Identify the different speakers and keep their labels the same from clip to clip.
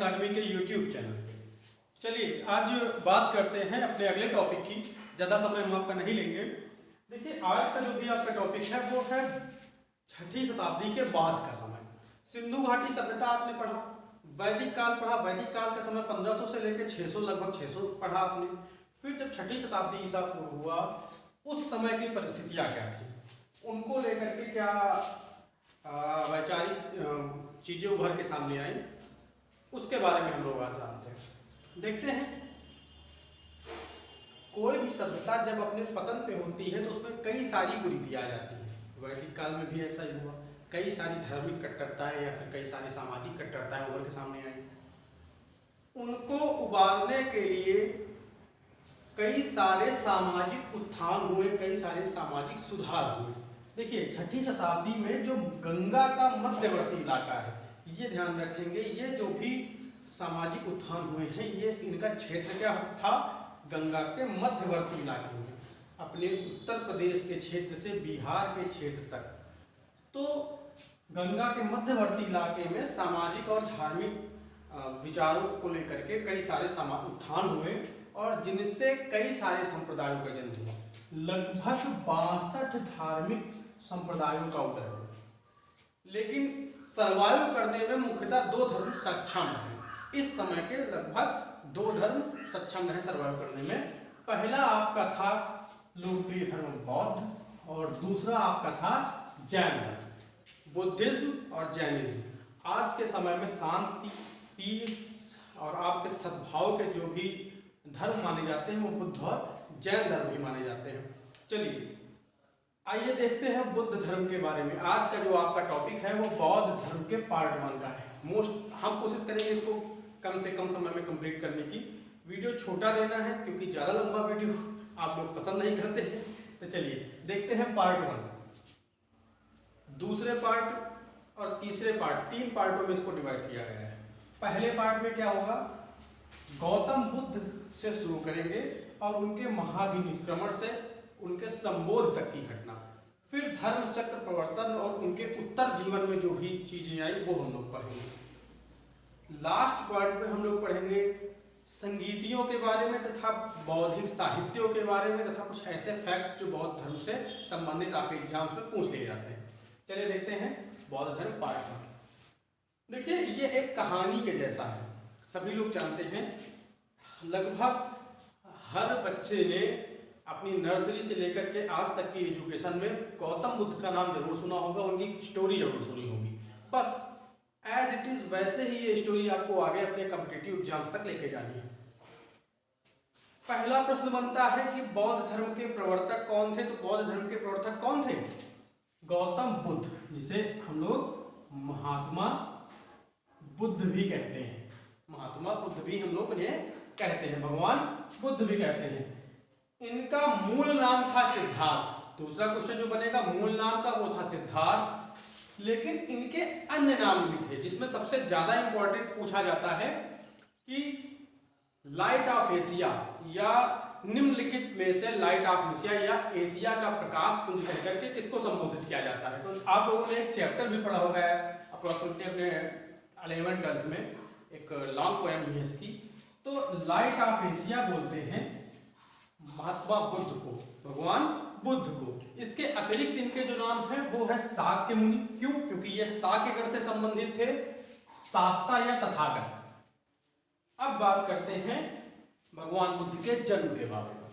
Speaker 1: अकादमी के YouTube channel पे। चलिए आज बात करते हैं अपने अगले टॉपिक की। ज़्यादा समय हम आपका नहीं लेंगे। देखिए आज का जो भी आपका टॉपिक है वो है 6ठी शताब्दी के बाद का समय। सिंधु घाटी सभ्यता आपने पढ़ा, वैदिक काल पढ़ा। वैदिक काल का समय 1500 से लेकर 600, लगभग 600 पढ़ा आपने। फिर जब 6ठी शताब्दी ईसा पूर्व हुआ, उस समय की परिस्थितियाँ क्या थी, उनको लेकर के क्या वैचारिक चीज़ें उभर के सामने आई, उसके बारे में हम लोग आज जानते हैं। देखते हैं कोई भी सभ्यता जब अपने पतन पे होती है तो उसमें कई सारी कुरीतियाँ आ जाती हैं। वैदिक काल में भी ऐसा ही हुआ। कई सारी धार्मिक कट्टरताएं या फिर कई सारी सामाजिक कट्टरताएं उभर के सामने आई। उनको उबारने के लिए कई सारे सामाजिक उत्थान हुए, कई सारे सामाजिक सुधार हुए। देखिए 6ठी शताब्दी में जो गंगा का मध्यवर्ती इलाका है, ये ध्यान रखेंगे, ये जो भी सामाजिक उत्थान हुए हैं ये इनका क्षेत्र क्या था, गंगा के मध्यवर्ती इलाके में, अपने उत्तर प्रदेश के क्षेत्र से बिहार के क्षेत्र तक। तो गंगा के मध्यवर्ती इलाके में सामाजिक और धार्मिक विचारों को लेकर के कई सारे उत्थान हुए और जिनसे कई सारे संप्रदायों का जन्म हुआ। लगभग 62 धार्मिक संप्रदायों का उदय हुआ, लेकिन सर्वाइव करने में मुख्यतः 2 धर्म सक्षम हैं। इस समय के लगभग 2 धर्म सक्षम रहे सर्वाइव करने में। पहला आपका था लोकप्रिय धर्म बौद्ध और दूसरा आपका था जैन धर्म, बुद्धिज्म और जैनिज्म। आज के समय में शांति, पीस और आपके सद्भाव के जो भी धर्म माने जाते हैं वो बुद्ध और जैन धर्म ही माने जाते हैं। चलिए आइए देखते हैं बुद्ध धर्म के बारे में। आज का जो आपका टॉपिक है वो बौद्ध धर्म के पार्ट 1 का है। हम कोशिश करेंगे इसको कम से कम समय में कंप्लीट करने की। वीडियो छोटा देना है क्योंकि ज़्यादा लंबा वीडियो आप लोग पसंद नहीं करते हैं। तो चलिए देखते हैं पार्ट 1, दूसरे पार्ट और तीसरे पार्ट, 3 पार्टों में इसको डिवाइड किया गया है। पहले पार्ट में क्या होगा, गौतम बुद्ध से शुरू करेंगे और उनके महाभिनिष्क्रमण से उनके संबोध तक की घटना, फिर धर्म चक्र प्रवर्तन और उनके उत्तर जीवन में जो भी चीजें आई वो हम लोग पढ़ेंगे। लास्ट पॉइंट में हम लोग पढ़ेंगे संगीतियों के बारे में तथा बौद्धिक साहित्यों के बारे में तथा कुछ ऐसे फैक्ट्स जो बौद्ध धर्म से संबंधित आपके एग्जाम्स में पूछ लिए जाते हैं। चलिए देखते हैं बौद्ध धर्म पार्ट 1। देखिए ये एक कहानी के जैसा है। सभी लोग जानते हैं लगभग हर बच्चे ने अपनी नर्सरी से लेकर के आज तक की एजुकेशन में गौतम बुद्ध का नाम जरूर सुना होगा, उनकी स्टोरी जरूर सुनी होगी। बस एज इट इज वैसे ही ये स्टोरी आपको आगे अपने कॉम्पिटिटिव एग्जाम्स तक लेके जानी है। पहला प्रश्न बनता है कि बौद्ध धर्म के प्रवर्तक कौन थे। तो बौद्ध धर्म के प्रवर्तक कौन थे? गौतम बुद्ध, जिसे हम लोग महात्मा बुद्ध भी कहते हैं। महात्मा बुद्ध भी हम लोग उन्हें कहते हैं, भगवान बुद्ध भी कहते हैं। इनका मूल नाम था सिद्धार्थ। दूसरा क्वेश्चन जो बनेगा मूल नाम का वो था सिद्धार्थ, लेकिन इनके अन्य नाम भी थे जिसमें सबसे ज्यादा इंपॉर्टेंट पूछा जाता है कि लाइट ऑफ एशिया या निम्नलिखित में से लाइट ऑफ एशिया या एशिया का प्रकाश पुंज कहकर के किसको संबोधित किया जाता है। तो आप लोगों ने एक चैप्टर भी पढ़ा होगा अप्रोक्सीमेटली अपने 11th 12th में, एक लॉन्ग पोएम भी है इसकी। तो लाइट ऑफ एशिया बोलते हैं महात्मा बुद्ध को, भगवान बुद्ध को। इसके अतिरिक्त इनके जो नाम है वो है शाक्य मुनि। क्यों? क्योंकि ये शाक्यगण से संबंधित थे, शास्ता या तथागत। अब बात करते हैं भगवान बुद्ध के जन्म के बारे में।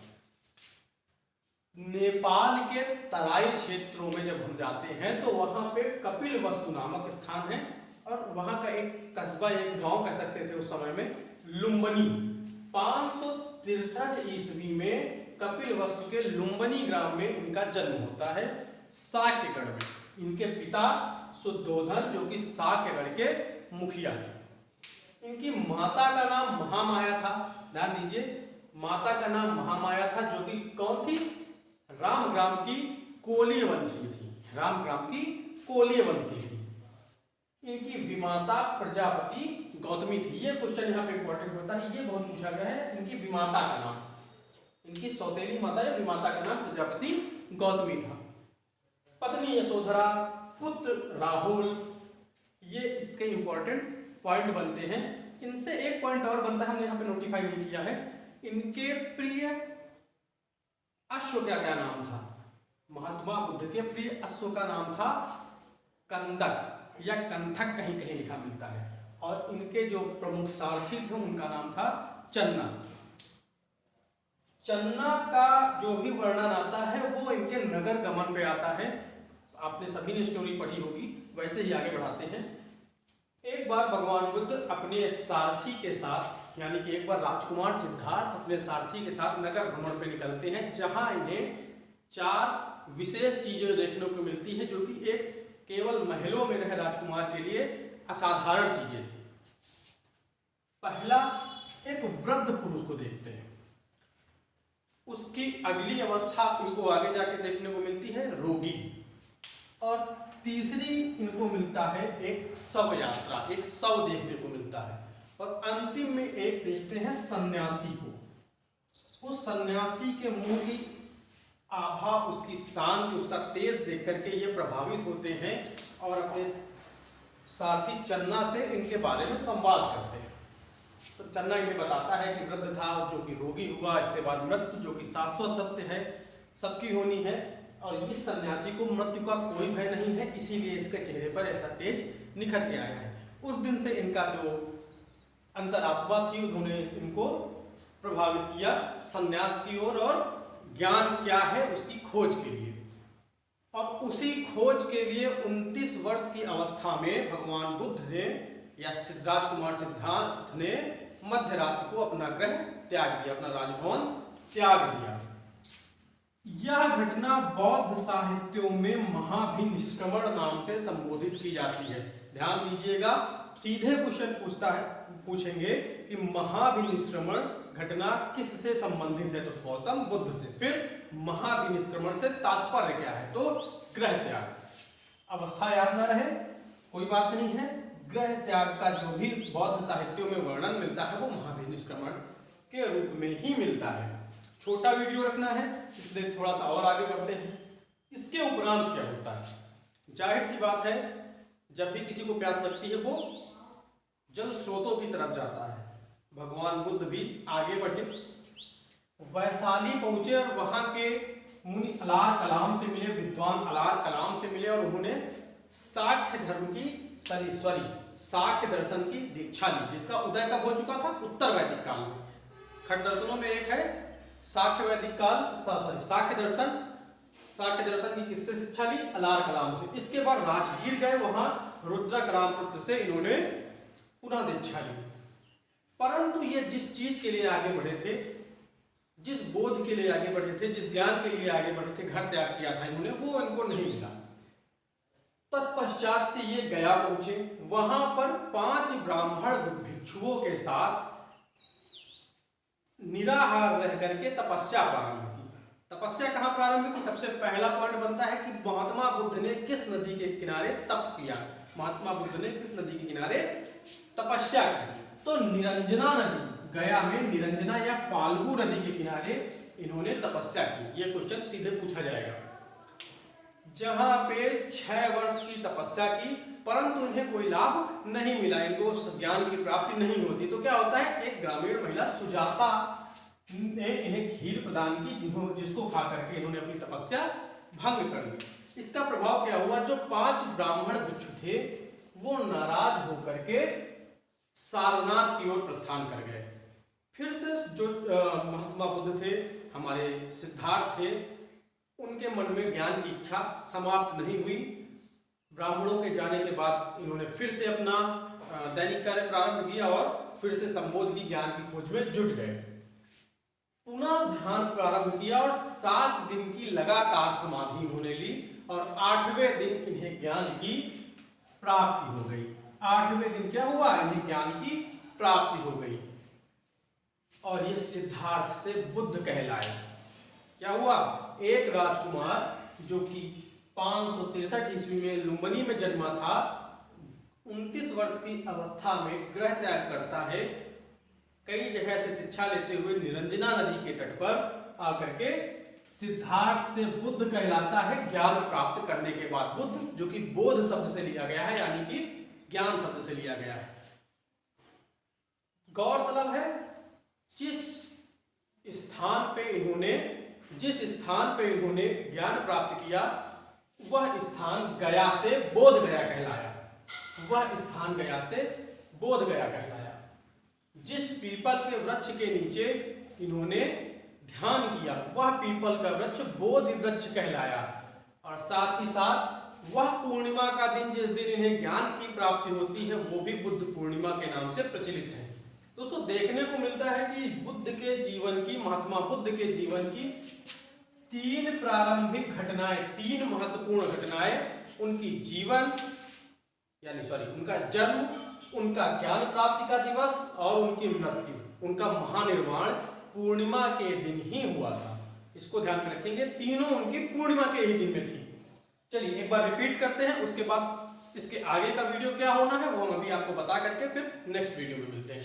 Speaker 1: नेपाल के तराई क्षेत्रों में जब हम जाते हैं तो वहां पे कपिलवस्तु नामक स्थान है और वहां का एक कस्बा, एक गांव कह सकते थे उस समय में, लुम्बिनी। 563 ईस्वी में कपिलवस्तु के लुम्बिनी ग्राम में इनका जन्म होता है, शाक्यगढ़ में। इनके पिता शुद्धोधन जो कि शाक्यगढ़ के मुखिया थे। इनकी माता का नाम महामाया था। ध्यान दीजिए, माता का नाम महामाया था जो कि कौन थी? रामग्राम की कोलीय वंशी थी। रामग्राम की कोलीय वंशी थी। इनकी विमाता प्रजापति गौतमी थी। ये क्वेश्चन यहाँ पे इंपॉर्टेंट होता है, ये बहुत पूछा गया है। इनकी विमाता का नाम, इनकी सौतेली माता या विमाता का नाम प्रजापति गौतमी था। पत्नी यशोधरा, पुत्र राहुल, ये इसके इंपॉर्टेंट पॉइंट बनते हैं। इनसे एक पॉइंट और बनता है, हमने यहाँ पे नोटिफाई नहीं किया है। इनके प्रिय अश्व का क्या नाम था? महात्मा बुद्ध के प्रिय अश्व का नाम था कंदक या कंथक, कहीं कहीं लिखा मिलता है। और इनके जो प्रमुख सारथी थे उनका नाम था चन्ना। चन्ना का जो भी वर्णन आता है वो इनके नगर गमन पे आता है। आपने सभी ने स्टोरी पढ़ी होगी, वैसे ही आगे बढ़ाते हैं। एक बार भगवान बुद्ध अपने सारथी के साथ, यानी कि एक बार राजकुमार सिद्धार्थ अपने सारथी के साथ नगर भ्रमण पे निकलते हैं, जहां इन्हें 4 विशेष चीजें देखने को मिलती है, जो कि एक केवल महलों में रहे राजकुमार के लिए असाधारण चीजें थी। पहला, एक वृद्ध पुरुष को देखते हैं, उसकी अगली अवस्था इनको आगे जाके देखने को मिलती है रोगी। और तीसरी इनको मिलता है एक शव यात्रा, एक शव देखने को मिलता है। और अंतिम में एक देखते हैं सन्यासी को। उस सन्यासी के मुंह की आभा, उसकी शांति, उसका तेज देख करके ये प्रभावित होते हैं और अपने साथी चन्ना से इनके बारे में संवाद करते हैं। चन्ना इन्हें बताता है कि वृद्ध था जो कि रोगी हुआ, इसके बाद मृत्यु जो कि शाश्वत सत्य है, सबकी होनी है, और इस सन्यासी को मृत्यु का कोई भय नहीं है, इसीलिए इसके चेहरे पर ऐसा तेज निखर के आया है। उस दिन से इनका जो अंतरात्मा थी उन्होंने इनको प्रभावित किया सन्यास की ओर और ज्ञान क्या है उसकी खोज के लिए। और उसी खोज के लिए 29 वर्ष की अवस्था में भगवान बुद्ध ने या राजकुमार सिद्धार्थ ने मध्य रात्रि को अपना ग्रह त्याग दिया, अपना राजभवन त्याग दिया। यह घटना बौद्ध साहित्यों में महाभिनिष्क्रमण नाम से संबोधित की जाती है। ध्यान दीजिएगा, सीधे क्वेश्चन पूछेंगे कि महाभिनिष्क्रमण घटना किससे संबंधित है, तो गौतम बुद्ध से। फिर महाभिनिष्क्रमण से तात्पर्य क्या है, तो ग्रह त्याग। अवस्था याद न रहे कोई बात नहीं है, ग्रह त्याग का जो भी बौद्ध साहित्यों में वर्णन मिलता है वो महाभिनिष्क्रमण के रूप में ही मिलता है। छोटा वीडियो रखना है इसलिए थोड़ा सा और आगे बढ़ते हैं। इसके उपरांत क्या होता है? जाहिर सी बात है, जब भी किसी को प्यास लगती है वो जल स्रोतों की तरफ जाता है। भगवान बुद्ध भी आगे बढ़े, वैशाली पहुंचे और वहां के मुनि अलार कलाम से मिले, विद्वान अलार कलाम से मिले और उन्होंने साख्य धर्म की साख्य दर्शन की दीक्षा ली, जिसका उदय कब हो चुका था? उत्तर वैदिक काल में। खट दर्शनों में एक है साख्य वैदिक काल, साख्य दर्शन की किससे शिक्षा ली? अलार कलाम से। इसके बाद राजगीर गए, वहां रुद्रक रामपुत्र से इन्होंने पुनः दीक्षा ली। परंतु ये जिस चीज के लिए आगे बढ़े थे, जिस बोध के लिए आगे बढ़े थे, जिस ज्ञान के लिए आगे बढ़े थे, घर त्याग किया था इन्होंने, वो इनको नहीं मिला। तत्पश्चात ये गया पहुंचे, वहां पर 5 ब्राह्मण भिक्षुओं के साथ निराहार रह करके तपस्या प्रारंभ की। तपस्या कहां प्रारंभ की? सबसे पहला पॉइंट बनता है कि महात्मा बुद्ध ने किस नदी के किनारे तप किया, महात्मा बुद्ध ने किस नदी के किनारे तपस्या की? तो निरंजना नदी, गया में निरंजना या फाल्गु नदी के किनारे इन्होंने तपस्या की। ये क्वेश्चन सीधे पूछा जाएगा। जहां पे 6 वर्ष की तपस्या की, परंतु इन्हें कोई लाभ नहीं मिला, इनको ज्ञान की प्राप्ति नहीं होती। तो क्या होता है, एक ग्रामीण महिला सुजाता ने इन्हें खीर प्रदान की, जिसको खा करके इन्होंने अपनी तपस्या भंग कर ली। इसका प्रभाव क्या हुआ? जो 5 ब्राह्मण भिक्षु थे वो नाराज होकर के सारनाथ की ओर प्रस्थान कर गए। फिर से जो महात्मा बुद्ध थे, हमारे सिद्धार्थ थे, उनके मन में ज्ञान की इच्छा समाप्त नहीं हुई। ब्राह्मणों के जाने के बाद इन्होंने फिर से अपना दैनिक कार्य प्रारंभ किया और फिर से संबोध की ज्ञान की खोज में जुट गए। पुनः ध्यान प्रारंभ किया और 7 दिन की लगातार समाधि इन्होंने ली और 8वें दिन इन्हें ज्ञान की प्राप्ति हो गई। 8वें दिन क्या हुआ? इन्हें ज्ञान की प्राप्ति हो गई और ये सिद्धार्थ से बुद्ध कहलाए। क्या हुआ? एक राजकुमार जो कि 563 ईस्वी में लुम्बिनी में जन्मा था, 29 वर्ष की अवस्था में ग्रह त्याग करता है, कई जगह से शिक्षा लेते हुए निरंजना नदी के तट पर आकर के सिद्धार्थ से बुद्ध कहलाता है। ज्ञान प्राप्त करने के बाद बुद्ध, जो कि बोध शब्द से लिया गया है, यानी कि ज्ञान शब्द से लिया गया है। गौरतलब है जिस स्थान पे इन्होंने ज्ञान प्राप्त किया वह स्थान गया से बोध गया कहलाया। वह स्थान गया से बोध गया कहलाया। जिस पीपल के वृक्ष के नीचे इन्होंने ध्यान किया वह पीपल का वृक्ष बोधि वृक्ष कहलाया। और साथ ही साथ वह पूर्णिमा का दिन जिस दिन इन्हें ज्ञान की प्राप्ति होती है वो भी बुद्ध पूर्णिमा के नाम से प्रचलित है। दोस्तों देखने को मिलता है कि बुद्ध के जीवन की, महात्मा बुद्ध के जीवन की 3 प्रारंभिक घटनाएं, 3 महत्वपूर्ण घटनाएं, उनकी जीवन उनका जन्म, उनका ज्ञान प्राप्ति का दिवस और उनकी मृत्यु, उनका महानिर्वाण पूर्णिमा के दिन ही हुआ था। इसको ध्यान में रखेंगे, तीनों उनकी पूर्णिमा के ही दिन में थी। चलिए एक बार रिपीट करते हैं, उसके बाद इसके आगे का वीडियो क्या होना है वो हम अभी आपको बता करके फिर नेक्स्ट वीडियो में मिलते हैं।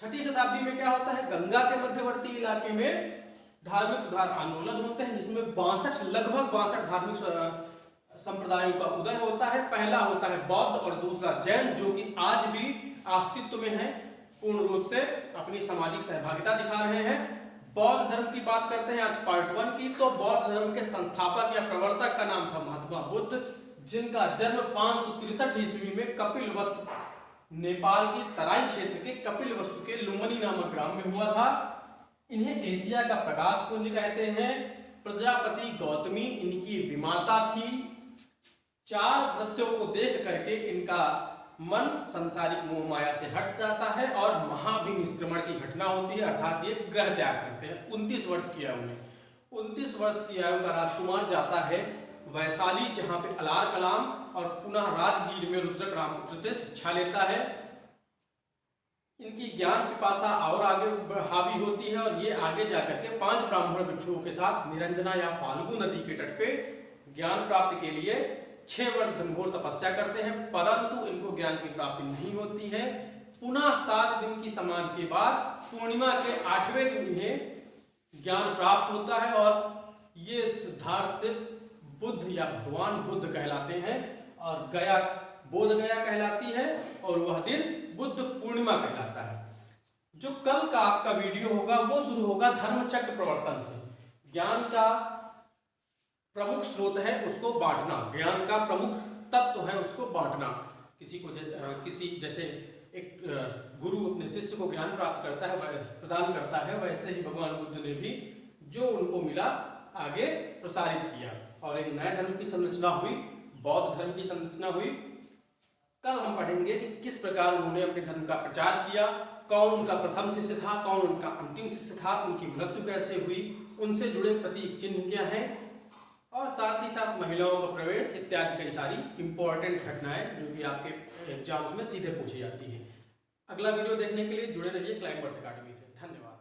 Speaker 1: 6ठी शताब्दी में क्या होता है, गंगा के मध्यवर्ती इलाके में धार्मिक सुधार आंदोलन होते हैं जिसमें लगभग 62 धार्मिक संप्रदायों का उदय होता है। पहला होता है बौद्ध और दूसरा जैन, जो कि आज भी अस्तित्व में है, पूर्ण रूप से अपनी सामाजिक सहभागिता दिखा रहे हैं। बौद्ध धर्म की बात करते हैं आज पार्ट 1 की। तो बौद्ध धर्म के संस्थापक या प्रवर्तक का नाम था महात्मा बुद्ध, जिनका जन्म 563 ईस्वी में कपिलवस्तु, नेपाल की तराई क्षेत्र के कपिलवस्तु के लुम्बिनी नामक ग्राम में हुआ था। इन्हें एशिया का प्रकाश पुंज कहते हैं। प्रजापति गौतमी इनकी विमाता थी। 4 दृश्यों को देख करके इनका मन संसारिक मोह माया से हट जाता है और महाभिनिष्क्रमण की घटना होती है, अर्थात ये ग्रह त्याग करते हैं। 29 वर्ष की आयु में 29 वर्ष की आयु का राजकुमार जाता है वैशाली, जहां पे अलार कलाम, और पुनः राजगीर में रुद्रक रामपुत्र से शिक्षा लेता है। इनकी ज्ञान पिपासा और आगे हावी होती है और ये आगे जाकर के 5 ब्राह्मण भिक्षुओं के साथ निरंजना या फाल्गु नदी के तट पे ज्ञान प्राप्ति के लिए 6 वर्ष घनघोर तपस्या करते हैं, परंतु इनको ज्ञान की प्राप्ति नहीं होती है। पुनः 7 दिन की समाधि के बाद पूर्णिमा के 8वें दिन इन्हें ज्ञान प्राप्त होता है और ये सिद्धार्थ से बुद्ध या भगवान बुद्ध कहलाते हैं और गया बोध गया कहलाती है और वह दिन बुद्ध पूर्णिमा कहलाता है। जो कल का आपका वीडियो होगा वो शुरू होगा धर्मचक्र प्रवर्तन से। ज्ञान का प्रमुख स्रोत है उसको बांटना, ज्ञान का प्रमुख तत्व है उसको बांटना। किसी जैसे एक गुरु अपने शिष्य को ज्ञान प्राप्त करता है, प्रदान करता है, वैसे ही भगवान बुद्ध ने भी जो उनको मिला आगे प्रसारित किया और एक नए धर्म की संरचना हुई, बौद्ध धर्म की संरचना हुई। कल हम पढ़ेंगे कि किस प्रकार उन्होंने अपने धर्म का प्रचार किया, कौन उनका प्रथम शिष्य था, कौन उनका अंतिम शिष्य था, उनकी मृत्यु कैसे हुई, उनसे जुड़े प्रतीक चिन्ह क्या हैं, और साथ ही साथ महिलाओं का प्रवेश इत्यादि कई सारी इंपॉर्टेंट घटनाएं जो कि आपके एग्जाम्स में सीधे पूछी जाती हैं। अगला वीडियो देखने के लिए जुड़े रहिए क्लाइंबर्स अकेडमी से। धन्यवाद।